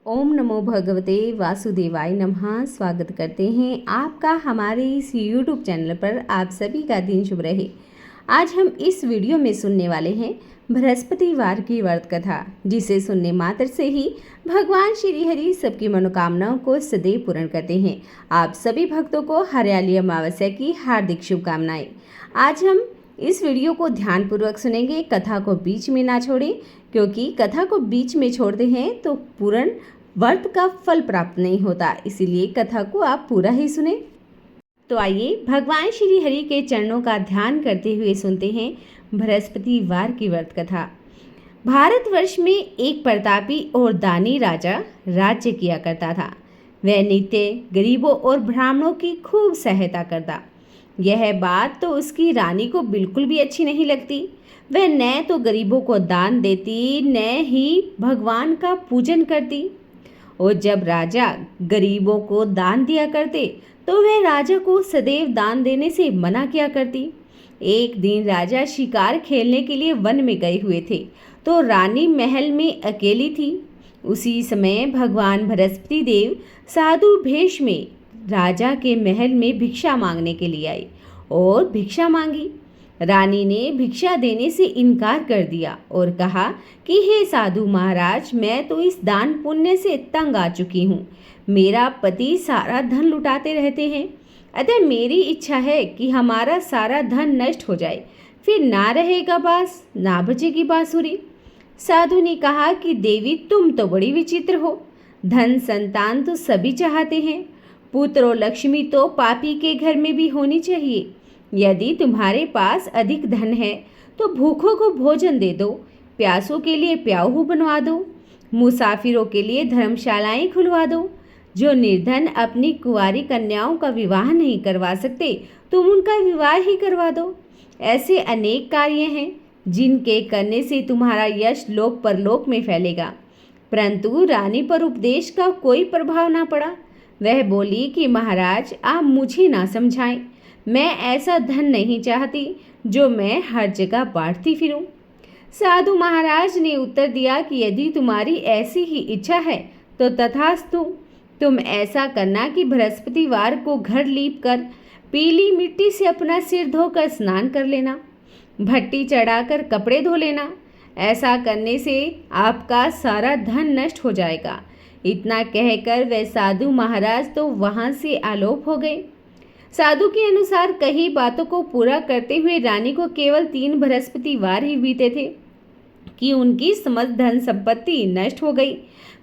ओम नमो भगवते वासुदेवाय नमः। स्वागत करते हैं आपका हमारे इस यूट्यूब चैनल पर। आप सभी का दिन शुभ रहे। आज हम इस वीडियो में सुनने वाले हैं बृहस्पतिवार की व्रत कथा, जिसे सुनने मात्र से ही भगवान श्री हरि सबकी मनोकामनाओं को सदैव पूर्ण करते हैं। आप सभी भक्तों को हरियाली अमावस्या की हार्दिक शुभकामनाएं। आज हम इस वीडियो को ध्यानपूर्वक सुनेंगे। कथा को बीच में ना छोड़ें, क्योंकि कथा को बीच में छोड़ते हैं तो पूर्ण व्रत का फल प्राप्त नहीं होता। इसीलिए कथा को आप पूरा ही सुने। तो आइए भगवान श्री हरि के चरणों का ध्यान करते हुए सुनते हैं बृहस्पतिवार की व्रत कथा। भारतवर्ष में एक प्रतापी और दानी राजा राज्य किया करता था। वह नित्य गरीबों और ब्राह्मणों की खूब सहायता करता। यह बात तो उसकी रानी को बिल्कुल भी अच्छी नहीं लगती। वह न तो गरीबों को दान देती, न ही भगवान का पूजन करती। और जब राजा गरीबों को दान दिया करते तो वह राजा को सदैव दान देने से मना किया करती। एक दिन राजा शिकार खेलने के लिए वन में गए हुए थे, तो रानी महल में अकेली थी। उसी समय भगवान बृहस्पति देव साधु भेष में राजा के महल में भिक्षा मांगने के लिए आए और भिक्षा मांगी। रानी ने भिक्षा देने से इनकार कर दिया और कहा कि हे साधु महाराज, मैं तो इस दान पुण्य से तंग आ चुकी हूँ। मेरा पति सारा धन लुटाते रहते हैं, अतः मेरी इच्छा है कि हमारा सारा धन नष्ट हो जाए, फिर ना रहेगा बांस, ना बजेगी बांसुरी। साधु ने कहा कि देवी, तुम तो बड़ी विचित्र हो। धन संतान तो सभी चाहते हैं, पुत्र और लक्ष्मी तो पापी के घर में भी होनी चाहिए। यदि तुम्हारे पास अधिक धन है तो भूखों को भोजन दे दो, प्यासों के लिए प्याऊ बनवा दो, मुसाफिरों के लिए धर्मशालाएं खुलवा दो। जो निर्धन अपनी कुंवारी कन्याओं का विवाह नहीं करवा सकते, तुम उनका विवाह ही करवा दो। ऐसे अनेक कार्य हैं जिनके करने से तुम्हारा यश लोक परलोक में फैलेगा। परंतु रानी पर उपदेश का कोई प्रभाव ना पड़ा। वह बोली कि महाराज, आप मुझे ना समझाएं। मैं ऐसा धन नहीं चाहती जो मैं हर जगह बांटती फिरूं। साधु महाराज ने उत्तर दिया कि यदि तुम्हारी ऐसी ही इच्छा है तो तथास्तु। तुम ऐसा करना कि बृहस्पतिवार को घर लीप कर पीली मिट्टी से अपना सिर धोकर स्नान कर लेना, भट्टी चढ़ाकर कपड़े धो लेना। ऐसा करने से आपका सारा धन नष्ट हो जाएगा। इतना कहकर वे साधु महाराज तो वहां से आलोप हो गए। साधु के अनुसार कई बातों को पूरा करते हुए रानी को केवल 3 बृहस्पतिवार ही बीते थे कि उनकी समस्त धन संपत्ति नष्ट हो गई।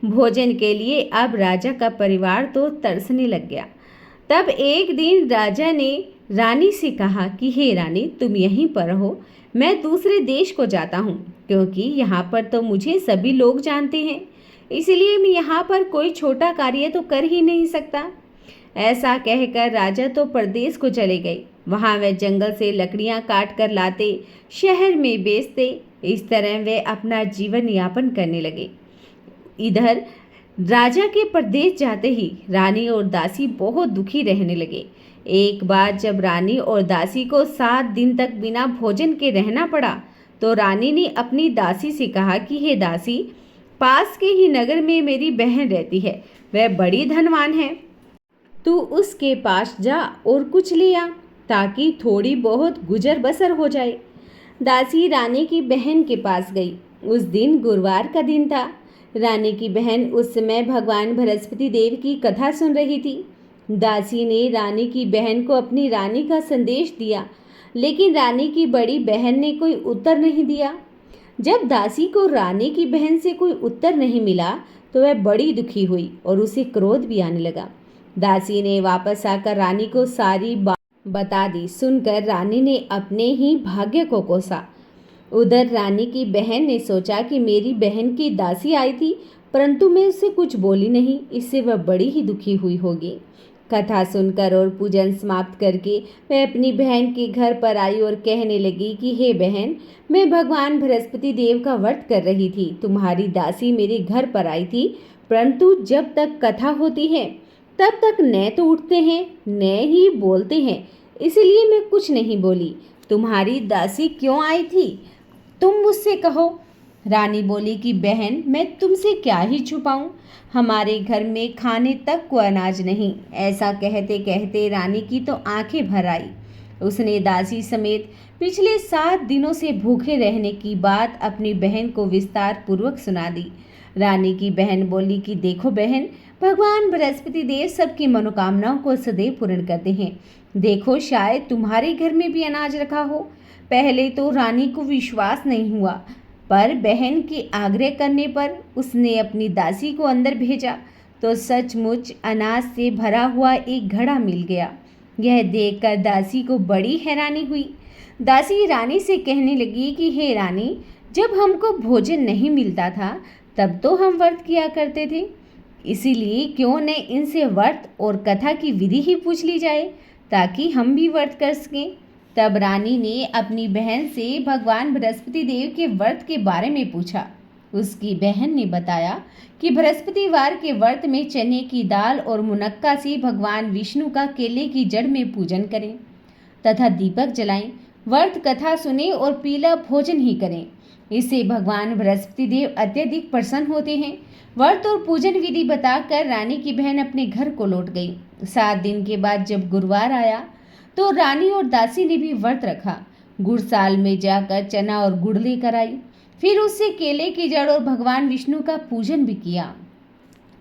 भोजन के लिए अब राजा का परिवार तो तरसने लग गया। तब एक दिन राजा ने रानी से कहा कि हे रानी, तुम यहीं पर रहो, मैं दूसरे देश को जाता हूँ, क्योंकि यहाँ पर तो मुझे सभी लोग जानते हैं। इसलिए मैं यहाँ पर कोई छोटा कार्य तो कर ही नहीं सकता। ऐसा कहकर राजा तो परदेश को चले गए। वहां वे जंगल से लकड़ियां काट कर लाते, शहर में बेचते। इस तरह वे अपना जीवन यापन करने लगे। इधर राजा के परदेश जाते ही रानी और दासी बहुत दुखी रहने लगे। एक बार जब रानी और दासी को 7 दिन तक बिना भोजन के रहना पड़ा, तो रानी ने अपनी दासी से कहा कि हे दासी, पास के ही नगर में मेरी बहन रहती है, वह बड़ी धनवान है। तू उसके पास जा और कुछ ले आ, ताकि थोड़ी बहुत गुजर बसर हो जाए। दासी रानी की बहन के पास गई। उस दिन गुरुवार का दिन था। रानी की बहन उस समय भगवान बृहस्पति देव की कथा सुन रही थी। दासी ने रानी की बहन को अपनी रानी का संदेश दिया, लेकिन रानी की बड़ी बहन ने कोई उत्तर नहीं दिया। जब दासी को रानी की बहन से कोई उत्तर नहीं मिला तो वह बड़ी दुखी हुई और उसे क्रोध भी आने लगा। दासी ने वापस आकर रानी को सारी बात बता दी। सुनकर रानी ने अपने ही भाग्य को कोसा। उधर रानी की बहन ने सोचा कि मेरी बहन की दासी आई थी, परंतु मैं उससे कुछ बोली नहीं, इससे वह बड़ी ही दुखी हुई होगी। कथा सुनकर और पूजन समाप्त करके वह अपनी बहन के घर पर आई और कहने लगी कि हे बहन, मैं भगवान बृहस्पति देव का व्रत कर रही थी। तुम्हारी दासी मेरे घर पर आई थी, परंतु जब तक कथा होती है तब तक न तो उठते हैं न ही बोलते हैं, इसलिए मैं कुछ नहीं बोली। तुम्हारी दासी क्यों आई थी, तुम मुझसे कहो। रानी बोली कि बहन, मैं तुमसे क्या ही छुपाऊं, हमारे घर में खाने तक को अनाज नहीं। ऐसा कहते कहते रानी की तो आंखें भर आई। उसने दासी समेत पिछले 7 दिनों से भूखे रहने की बात अपनी बहन को विस्तार पूर्वक सुना दी। रानी की बहन बोली कि देखो बहन, भगवान बृहस्पति देव सबकी मनोकामनाओं को सदैव पूर्ण करते हैं। देखो, शायद तुम्हारे घर में भी अनाज रखा हो। पहले तो रानी को विश्वास नहीं हुआ, पर बहन के आग्रह करने पर उसने अपनी दासी को अंदर भेजा तो सचमुच अनाज से भरा हुआ एक घड़ा मिल गया। यह देखकर दासी को बड़ी हैरानी हुई। दासी रानी से कहने लगी कि हे रानी, जब हमको भोजन नहीं मिलता था तब तो हम व्रत किया करते थे, इसीलिए क्यों न इनसे व्रत और कथा की विधि ही पूछ ली जाए ताकि हम भी व्रत कर सकें। तब रानी ने अपनी बहन से भगवान बृहस्पति देव के व्रत के बारे में पूछा। उसकी बहन ने बताया कि बृहस्पतिवार के व्रत में चने की दाल और मुनक्का से भगवान विष्णु का केले की जड़ में पूजन करें तथा दीपक जलाएं, व्रत कथा सुने और पीला भोजन ही करें। इससे भगवान बृहस्पति देव अत्यधिक प्रसन्न होते हैं। व्रत और पूजन विधि बताकर रानी की बहन अपने घर को लौट गई। 7 दिन के बाद जब गुरुवार आया तो रानी और दासी ने भी व्रत रखा। गुड़साल में जाकर चना और गुड़ लेकर आई, फिर उससे केले की जड़ और भगवान विष्णु का पूजन भी किया।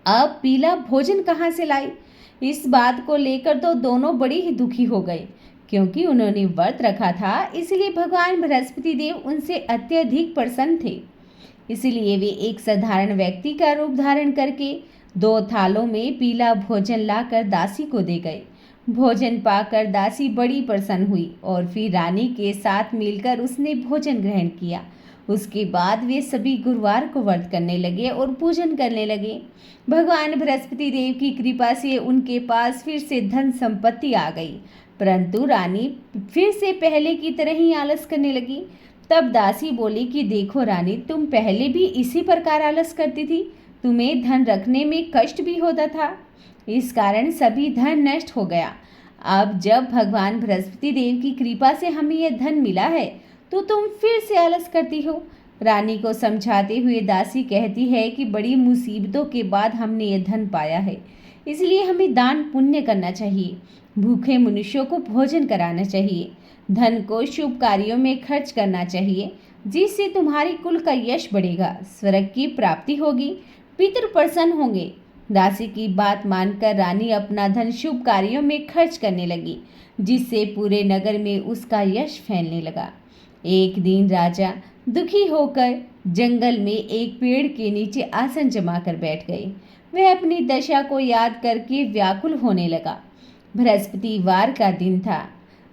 अब पीला भोजन कहाँ से लाई, इस बात को लेकर तो दोनों बड़ी ही दुखी हो गए, क्योंकि उन्होंने व्रत रखा था, इसलिए भगवान बृहस्पति देव उनसे अत्यधिक प्रसन्न थे। इसलिए वे एक साधारण व्यक्ति का रूप धारण करके 2 थालों में पीला भोजन लाकर दासी को दे गए। भोजन पाकर दासी बड़ी प्रसन्न हुई और फिर रानी के साथ मिलकर उसने भोजन ग्रहण किया। उसके बाद वे सभी गुरुवार को व्रत करने लगे और पूजन करने लगे। भगवान बृहस्पति देव की कृपा से उनके पास फिर से धन संपत्ति आ गई, परंतु रानी फिर से पहले की तरह ही आलस करने लगी। तब दासी बोली कि देखो रानी, तुम पहले भी इसी प्रकार आलस करती थी, तुम्हें धन रखने में कष्ट भी होता था, इस कारण सभी धन नष्ट हो गया। अब जब भगवान बृहस्पति देव की कृपा से हमें यह धन मिला है तो तुम फिर से आलस करती हो। रानी को समझाते हुए दासी कहती है कि बड़ी मुसीबतों के बाद हमने यह धन पाया है, इसलिए हमें दान पुण्य करना चाहिए, भूखे मनुष्यों को भोजन कराना चाहिए, धन को शुभ कार्यों में खर्च करना चाहिए, जिससे तुम्हारी कुल का यश बढ़ेगा, स्वर्ग की प्राप्ति होगी, पितृ प्रसन्न होंगे। दासी की बात मानकर रानी अपना धन शुभ कार्यों में खर्च करने लगी, जिससे पूरे नगर में उसका यश फैलने लगा। एक दिन राजा दुखी होकर जंगल में एक पेड़ के नीचे आसन जमाकर बैठ गए। वह अपनी दशा को याद करके व्याकुल होने लगा। बृहस्पतिवार का दिन था।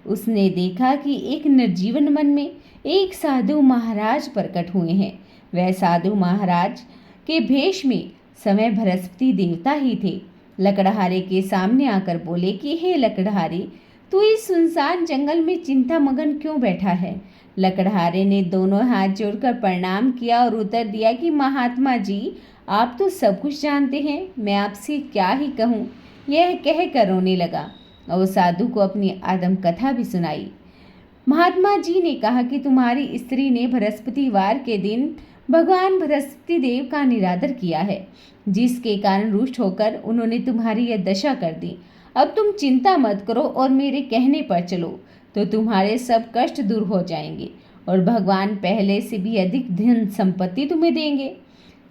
उसने देखा कि एक निर्जीवन वन में एक साधु महाराज प्रकट हुए हैं। वह साधु महाराज के भेष में समय बृहस्पति देवता ही थे। लकड़हारे के सामने आकर बोले कि हे लकड़हारे, तू इस सुनसान जंगल में चिंता मगन क्यों बैठा है। लकड़हारे ने दोनों हाथ जोड़कर प्रणाम किया और उत्तर दिया कि महात्मा जी, आप तो सब कुछ जानते हैं, मैं आपसे क्या ही कहूँ। यह कहकर रोने लगा और साधु को अपनी आदम कथा भी सुनाई। महात्मा जी ने कहा कि तुम्हारी स्त्री ने बृहस्पतिवार के दिन भगवान बृहस्पति देव का निरादर किया है, जिसके कारण रुष्ट होकर उन्होंने तुम्हारी यह दशा कर दी। अब तुम चिंता मत करो और मेरे कहने पर चलो, तो तुम्हारे सब कष्ट दूर हो जाएंगे और भगवान पहले से भी अधिक धन संपत्ति तुम्हें देंगे।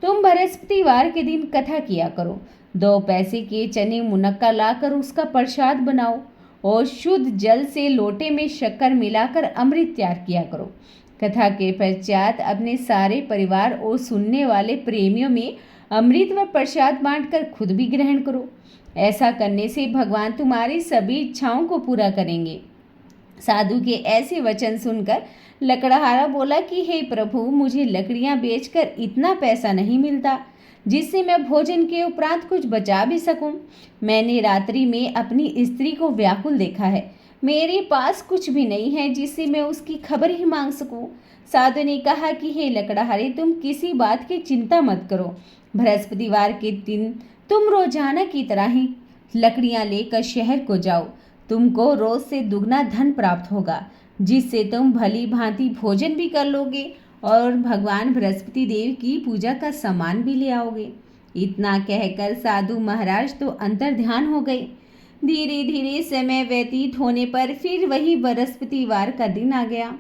तुम बृहस्पतिवार के दिन कथा किया करो, 2 पैसे के चने मुनक्का लाकर उसका प्रसाद बनाओ और शुद्ध जल से लोटे में शक्कर मिलाकर अमृत तैयार किया करो। कथा के पश्चात अपने सारे परिवार और सुनने वाले प्रेमियों में अमृत व प्रसाद बांटकर खुद भी ग्रहण करो। ऐसा करने से भगवान तुम्हारी सभी इच्छाओं को पूरा करेंगे। साधु के ऐसे वचन सुनकर लकड़हारा बोला कि हे प्रभु, मुझे लकड़ियां बेचकर इतना पैसा नहीं मिलता जिससे मैं भोजन के उपरांत कुछ बचा भी सकूं। मैंने रात्रि में अपनी स्त्री को व्याकुल देखा है, मेरे पास कुछ भी नहीं है जिससे मैं उसकी खबर ही मांग सकूं। साधु ने कहा कि हे लकड़हारे, तुम किसी बात की चिंता मत करो। बृहस्पतिवार के दिन तुम रोजाना की तरह ही लकड़ियां लेकर शहर को जाओ। तुमको रोज से दुगना धन प्राप्त होगा, जिससे तुम भली भांति भोजन भी कर लोगे और भगवान बृहस्पति देव की पूजा का सामान भी ले आओगे। इतना कहकर साधु महाराज तो अंतर्ध्यान हो गए। धीरे धीरे समय व्यतीत होने पर फिर वही बृहस्पतिवार का दिन आ गया।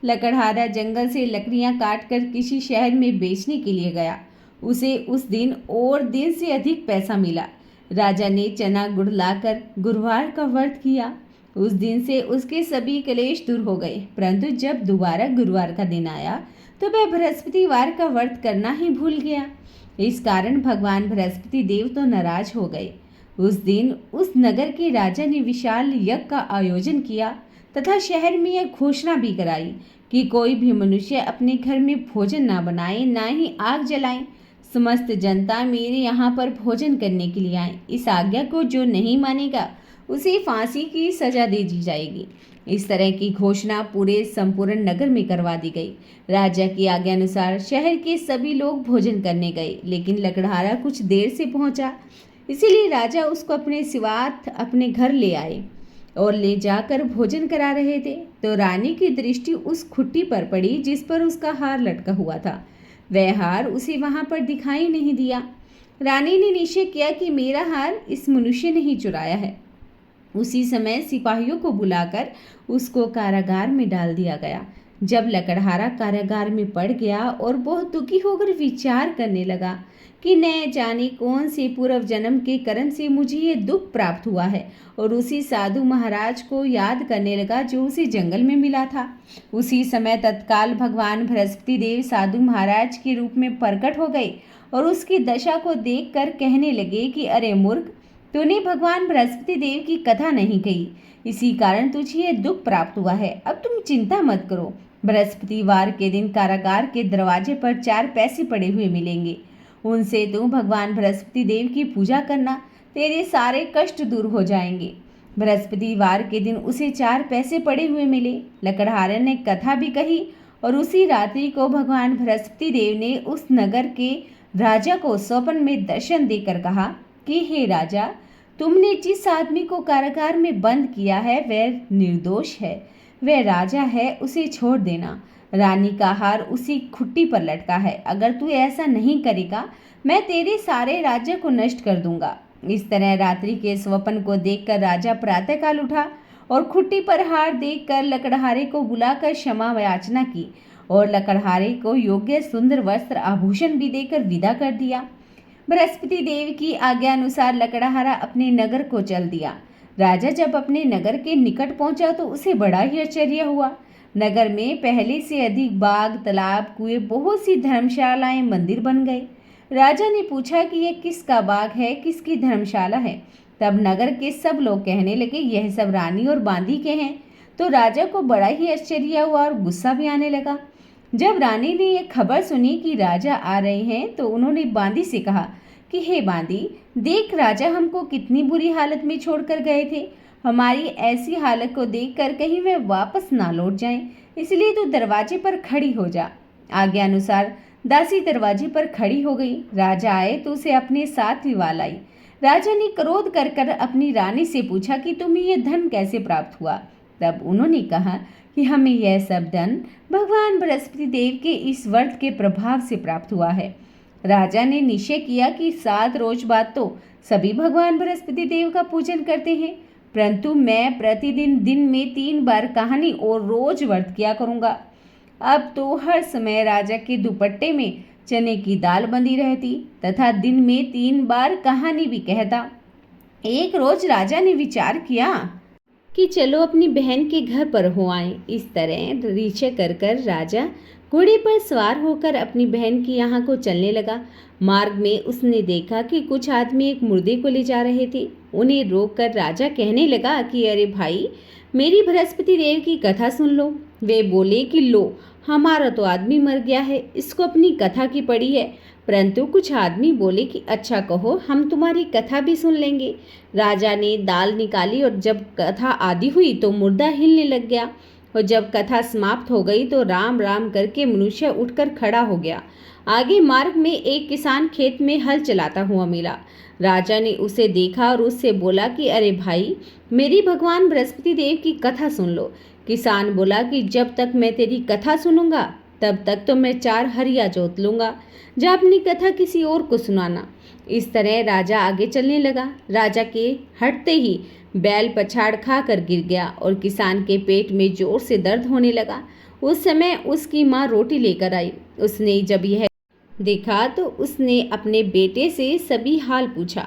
लकड़हारा जंगल से लकड़ियां काटकर किसी शहर में बेचने के लिए गया। उसे उस दिन और दिन से अधिक पैसा मिला। राजा ने चना गुड़ लाकर गुरुवार का व्रत किया। उस दिन से उसके सभी क्लेश दूर हो गए। परंतु जब दोबारा गुरुवार का दिन आया तो वह बृहस्पतिवार का व्रत करना ही भूल गया। इस कारण भगवान बृहस्पति देव तो नाराज हो गए। उस दिन उस नगर के राजा ने विशाल यज्ञ का आयोजन किया तथा शहर में यह घोषणा भी कराई कि कोई भी मनुष्य अपने घर में भोजन ना बनाए, ना ही आग जलाए। समस्त जनता मेरे यहाँ पर भोजन करने के लिए आए। इस आज्ञा को जो नहीं मानेगा उसे फांसी की सजा दे दी जाएगी। इस तरह की घोषणा पूरे संपूर्ण नगर में करवा दी गई। राजा की आज्ञा अनुसार शहर के सभी लोग भोजन करने गए, लेकिन लकड़हारा कुछ देर से पहुंचा। इसीलिए राजा उसको अपने सिवात अपने घर ले आए और ले जाकर भोजन करा रहे थे तो रानी की दृष्टि उस खुट्टी पर पड़ी जिस पर उसका हार लटका हुआ था। वह हार उसे वहां पर दिखाई नहीं दिया। रानी ने निश्चय किया कि मेरा हार इस मनुष्य ने ही चुराया है। उसी समय सिपाहियों को बुलाकर उसको कारागार में डाल दिया गया। जब लकड़हारा कारागार में पड़ गया और बहुत दुखी होकर विचार करने लगा कि न जाने कौन से पूर्व जन्म के कर्म से मुझे ये दुख प्राप्त हुआ है, और उसी साधु महाराज को याद करने लगा जो उसे जंगल में मिला था। उसी समय तत्काल भगवान बृहस्पति देव साधु महाराज के रूप में प्रकट हो गए और उसकी दशा को देखकर कहने लगे कि अरे मूर्ख, तूने भगवान बृहस्पति देव की कथा नहीं कही, इसी कारण तुझे ये दुख प्राप्त हुआ है। अब तुम चिंता मत करो। बृहस्पतिवार के दिन कारागार के दरवाजे पर 4 पैसे पड़े हुए मिलेंगे। उनसे तू भगवान बृहस्पति देव की पूजा करना, तेरे सारे कष्ट दूर हो जाएंगे। बृहस्पतिवार के दिन उसे 4 पैसे पड़े हुए मिले। लकड़हारे ने कथा भी कही और उसी रात्रि को भगवान बृहस्पति देव ने उस नगर के राजा को स्वप्न में दर्शन देकर कहा कि हे राजा, तुमने जिस आदमी को कारागार में बंद किया है वह निर्दोष है, वह राजा है, उसे छोड़ देना। रानी का हार उसी खुट्टी पर लटका है। अगर तू ऐसा नहीं करेगा मैं तेरे सारे राज्य को नष्ट कर दूंगा। इस तरह रात्रि के स्वप्न को देखकर राजा प्रातःकाल उठा और खुट्टी पर हार देखकर लकड़हारे को बुलाकर क्षमा याचना की और लकड़हारे को योग्य सुंदर वस्त्र आभूषण भी देकर विदा कर दिया। बृहस्पति देव की आज्ञा अनुसार लकड़हारा अपने नगर को चल दिया। राजा जब अपने नगर के निकट पहुंचा तो उसे बड़ा ही आश्चर्य हुआ। नगर में पहले से अधिक बाग, तालाब, कुएं, बहुत सी धर्मशालाएं, मंदिर बन गए। राजा ने पूछा कि यह किसका बाग है, किसकी धर्मशाला है। तब नगर के सब लोग कहने लगे यह सब रानी और बांदी के हैं। तो राजा को बड़ा ही आश्चर्य हुआ और गुस्सा भी आने लगा। जब रानी ने यह खबर सुनी कि राजा आ रहे हैं तो उन्होंने बांदी से कहा कि हे बांदी, देख राजा हमको कितनी बुरी हालत में छोड़कर गए थे। हमारी ऐसी हालत को देखकर कहीं वे वापस ना लौट जाएं, इसलिए तू दरवाजे पर खड़ी हो जा। आज्ञा अनुसार दासी दरवाजे पर खड़ी हो गई। राजा आए तो उसे अपने साथ विवाह लाई। राजा ने क्रोध कर कर अपनी रानी से पूछा कि तुम्हें यह धन कैसे प्राप्त हुआ। तब उन्होंने कहा कि हमें यह सब धन भगवान बृहस्पति देव के इस व्रत के प्रभाव से प्राप्त हुआ है। राजा ने निश्चय किया कि 7 रोज बाद तो सभी भगवान बृहस्पति देव का पूजन करते हैं, परंतु मैं प्रतिदिन दिन में 3 बार कहानी और रोज व्रत किया करूँगा। अब तो हर समय राजा के दुपट्टे में चने की दाल बंधी रहती तथा दिन में 3 बार कहानी भी कहता। एक रोज राजा ने विचार किया कि चलो अपनी बहन के घर पर हो आए। इस तरह रीछे कर कर राजा घोड़े पर सवार होकर अपनी बहन की यहाँ को चलने लगा। मार्ग में उसने देखा कि कुछ आदमी एक मुर्दे को ले जा रहे थे। उन्हें रोककर राजा कहने लगा कि अरे भाई, मेरी बृहस्पति देव की कथा सुन लो। वे बोले कि लो, हमारा तो आदमी मर गया है, इसको अपनी कथा की पड़ी है। परंतु कुछ आदमी बोले कि अच्छा कहो, हम तुम्हारी कथा भी सुन लेंगे। राजा ने दाल निकाली और जब कथा आदि हुई तो मुर्दा हिलने लग गया, और जब कथा समाप्त हो गई तो राम राम करके मनुष्य उठकर खड़ा हो गया। आगे मार्ग में एक किसान खेत में हल चलाता हुआ मिला। राजा ने उसे देखा और उससे बोला कि अरे भाई, मेरी भगवान बृहस्पति देव की कथा सुन लो। किसान बोला कि जब तक मैं तेरी कथा सुनूंगा तब तक तो मैं 4 हरिया जोत लूँगा। जा अपनी कथा किसी और को सुनाना। इस तरह राजा आगे चलने लगा। राजा के हटते ही बैल पछाड़ खाकर गिर गया और किसान के पेट में जोर से दर्द होने लगा। उस समय उसकी माँ रोटी लेकर आई। उसने जब यह देखा तो उसने अपने बेटे से सभी हाल पूछा।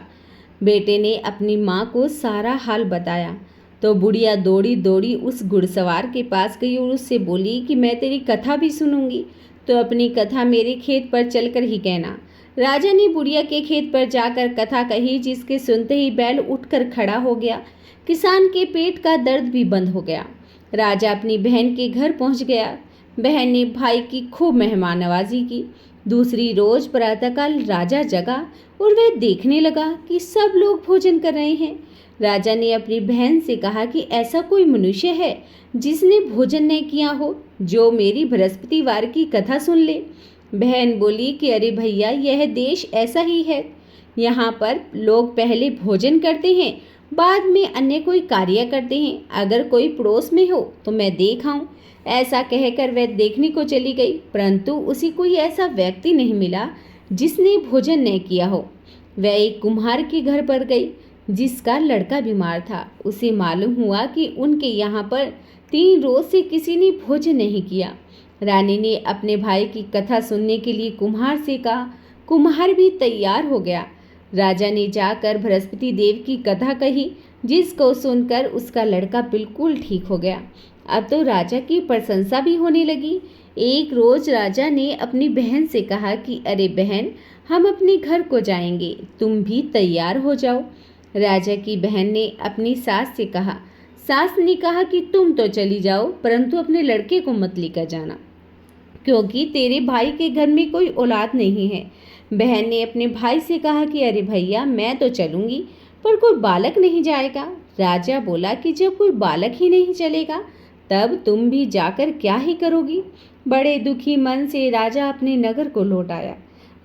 बेटे ने अपनी माँ को सारा हाल बताया तो बुढ़िया दौड़ी दौड़ी उस घुड़सवार के पास गई और उससे बोली कि मैं तेरी कथा भी सुनूंगी, तो अपनी कथा मेरे खेत पर चलकर ही कहना। राजा ने बुढ़िया के खेत पर जाकर कथा कही, जिसके सुनते ही बैल उठकर खड़ा हो गया। किसान के पेट का दर्द भी बंद हो गया। राजा अपनी बहन के घर पहुंच गया। बहन ने भाई की खूब मेहमान नवाजी की। दूसरी रोज प्रातःकाल राजा जगा और वह देखने लगा कि सब लोग भोजन कर रहे हैं। राजा ने अपनी बहन से कहा कि ऐसा कोई मनुष्य है जिसने भोजन नहीं किया हो, जो मेरी बृहस्पतिवार की कथा सुन ले। बहन बोली कि अरे भैया, यह देश ऐसा ही है। यहाँ पर लोग पहले भोजन करते हैं, बाद में अन्य कोई कार्य करते हैं। अगर कोई पड़ोस में हो तो मैं देख आऊं। ऐसा कहकर वह देखने को चली गई, परंतु उसे कोई ऐसा व्यक्ति नहीं मिला जिसने भोजन न किया हो। वह एक कुम्हार के घर पर गई जिसका लड़का बीमार था। उसे मालूम हुआ कि उनके यहाँ पर 3 रोज से किसी ने भोजन नहीं किया। रानी ने अपने भाई की कथा सुनने के लिए कुम्हार से कहा। कुम्हार भी तैयार हो गया। राजा ने जाकर बृहस्पति देव की कथा कही, जिसको सुनकर उसका लड़का बिल्कुल ठीक हो गया। अब तो राजा की प्रशंसा भी होने लगी। एक रोज राजा ने अपनी बहन से कहा कि अरे बहन, हम अपने घर को जाएंगे, तुम भी तैयार हो जाओ। राजा की बहन ने अपनी सास से कहा। सास ने कहा कि तुम तो चली जाओ, परंतु अपने लड़के को मत लेकर जाना, क्योंकि तेरे भाई के घर में कोई औलाद नहीं है। बहन ने अपने भाई से कहा कि अरे भैया, मैं तो चलूंगी, पर कोई बालक नहीं जाएगा। राजा बोला कि जब कोई बालक ही नहीं चलेगा तब तुम भी जाकर क्या ही करोगी। बड़े दुखी मन से राजा अपने नगर को लौट आया।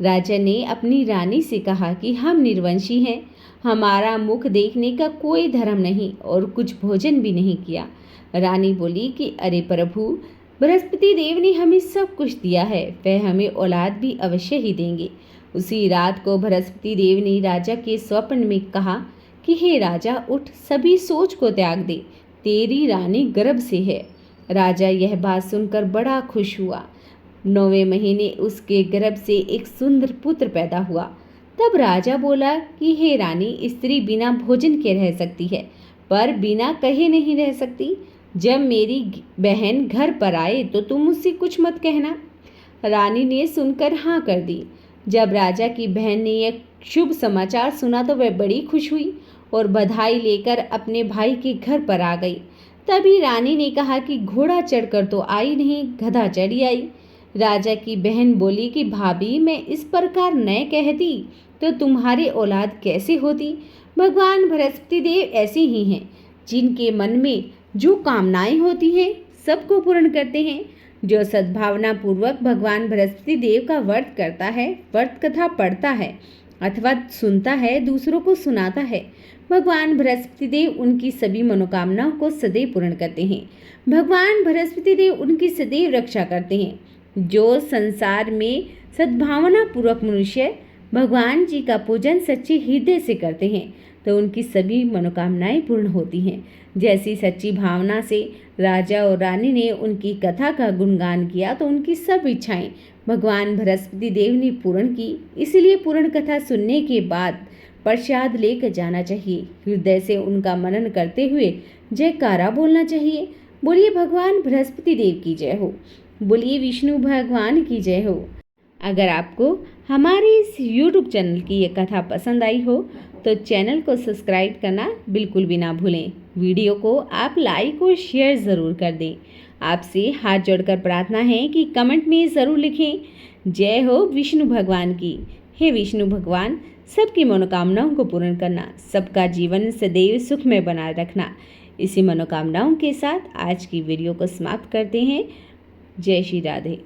राजा ने अपनी रानी से कहा कि हम निर्वंशी हैं, हमारा मुख देखने का कोई धर्म नहीं और कुछ भोजन भी नहीं किया। रानी बोली कि अरे प्रभु, बृहस्पति देव ने हमें सब कुछ दिया है, वह हमें औलाद भी अवश्य ही देंगे। उसी रात को बृहस्पति देव ने राजा के स्वप्न में कहा कि हे राजा, उठ, सभी सोच को त्याग दे, तेरी रानी गर्भ से है। राजा यह बात सुनकर बड़ा खुश हुआ। 9वें महीने उसके गर्भ से एक सुंदर पुत्र पैदा हुआ। तब राजा बोला कि हे रानी, स्त्री बिना भोजन के रह सकती है, पर बिना कहे नहीं रह सकती। जब मेरी बहन घर पर आए तो तुम उससे कुछ मत कहना। रानी ने सुनकर हाँ कर दी। जब राजा की बहन ने यह शुभ समाचार सुना तो वह बड़ी खुश हुई और बधाई लेकर अपने भाई के घर पर आ गई। तभी रानी ने कहा कि घोड़ा चढ़कर तो आई नहीं, गधा चढ़ी आई। राजा की बहन बोली कि भाभी, मैं इस प्रकार न कहती तो तुम्हारी औलाद कैसे होती। भगवान बृहस्पति देव ऐसे ही हैं, जिनके मन में जो कामनाएं होती हैं सबको पूर्ण करते हैं। जो सद्भावना पूर्वक भगवान बृहस्पति देव का व्रत करता है, व्रत कथा पढ़ता है अथवा सुनता है, दूसरों को सुनाता है, भगवान बृहस्पति देव उनकी सभी मनोकामनाओं को सदैव पूर्ण करते हैं। भगवान बृहस्पति देव उनकी सदैव रक्षा करते हैं। जो संसार में सद्भावना पूर्वक मनुष्य भगवान जी का पूजन सच्चे हृदय से करते हैं तो उनकी सभी मनोकामनाएं पूर्ण होती हैं। जैसी सच्ची भावना से राजा और रानी ने उनकी कथा का गुणगान किया तो उनकी सब इच्छाएं भगवान बृहस्पति देव ने पूर्ण की। इसलिए पूर्ण कथा सुनने के बाद प्रसाद लेकर जाना चाहिए। हृदय से उनका मनन करते हुए जयकारा बोलना चाहिए। बोलिए भगवान बृहस्पति देव की जय हो, बोलिए विष्णु भगवान की जय हो। अगर आपको हमारे इस YouTube चैनल की ये कथा पसंद आई हो तो चैनल को सब्सक्राइब करना बिल्कुल भी ना भूलें। वीडियो को आप लाइक और शेयर ज़रूर कर दें। आपसे हाथ जोड़कर प्रार्थना है कि कमेंट में ज़रूर लिखें, जय हो विष्णु भगवान की। हे विष्णु भगवान, सबकी मनोकामनाओं को पूर्ण करना, सबका जीवन सदैव सुखमय बनाए रखना। इसी मनोकामनाओं के साथ आज की वीडियो को समाप्त करते हैं। जय श्री राधे।